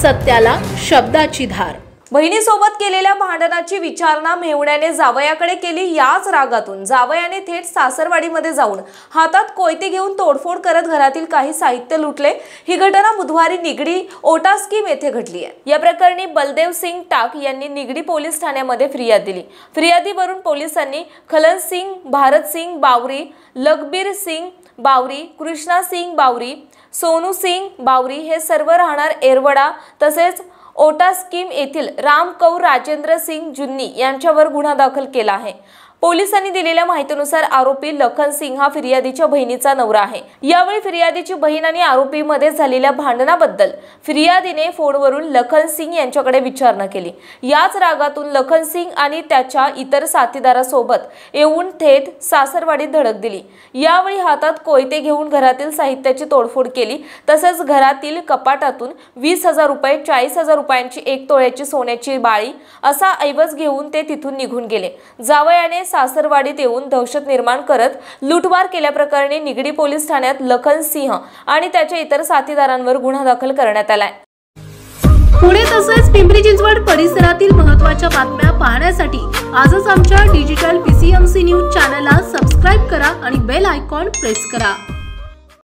सत्याला शब्दाची धार। बहिणीसोबत केलेल्या भांडणाची विचारणा मेहुण्याने जावयाकडे केली। याच रागातून जावयाने थेट सासरवाडीमध्ये जाऊन हातात कोयते घेऊन तोडफोड करत घरातील काही साहित्य लुटले। ही घटना बुधवारी निगडी ओटा स्कीम येथे घडली आहे। या प्रकरणी बलदेव सिंग टाक यांनी निगडी पोलीस ठाण्यामध्ये फिर्याद दिली। फिर्यादीवरून पोलिसांनी खलन सिंग, भारत सिंग बावरी, लखबीर सिंग बावरी, कृष्णा सिंग बावरी, सोनू सिंग बावरी हे सर्व राहणार एरवडा तसेच ओटा स्कीम येथील राम कौर राजेंद्र सिंग जुन्नी यांच्यावर गुन्हा दाखल केला आहे। पोलिसांनी दिलेल्या माहितीनुसार आरोपी लखन सिंग हा फिर्यादीच्या बहिणीचा नवरा आहे। यावेळी फिर्यादीची बहीण आणि आरोपीमध्ये झालेल्या भांडणाबद्दल फिर्यादीने फोनवरून लखन सिंग यांच्याकडे विचारणा केली। याच रागातून लखन सिंग आणि त्याच्या इतर साथीदारासोबत येऊन थेट सासरवाडीत धडक दिली। यावेळी हातात कोयते घेऊन घरातील साहित्याची तोडफोड केली। तसेच घरातील कपाटातून 20,000 रुपये, 40,000 रुपयांची 1 तोळ्याची सोन्याची बाळी असा ऐवज घेऊन ते तिथून निघून गेले। जावयाने सासरवाडीत येऊन दहशत निर्माण करत लूटमार केल्याप्रकरणी निगडी पोलीस ठाण्यात लखन सिंह आणि त्याच्या इतर साथीदारांवर गुन्हा दाखल करण्यात आलाय। पुणे तसेच पिंपरी चिंचवड परिसरातील महत्त्वाच्या बातम्या पाहण्यासाठी आजच आमच्या डिजिटल PCMC न्यूज चॅनलला सबस्क्राइब करा आणि बेल आयकॉन प्रेस करा।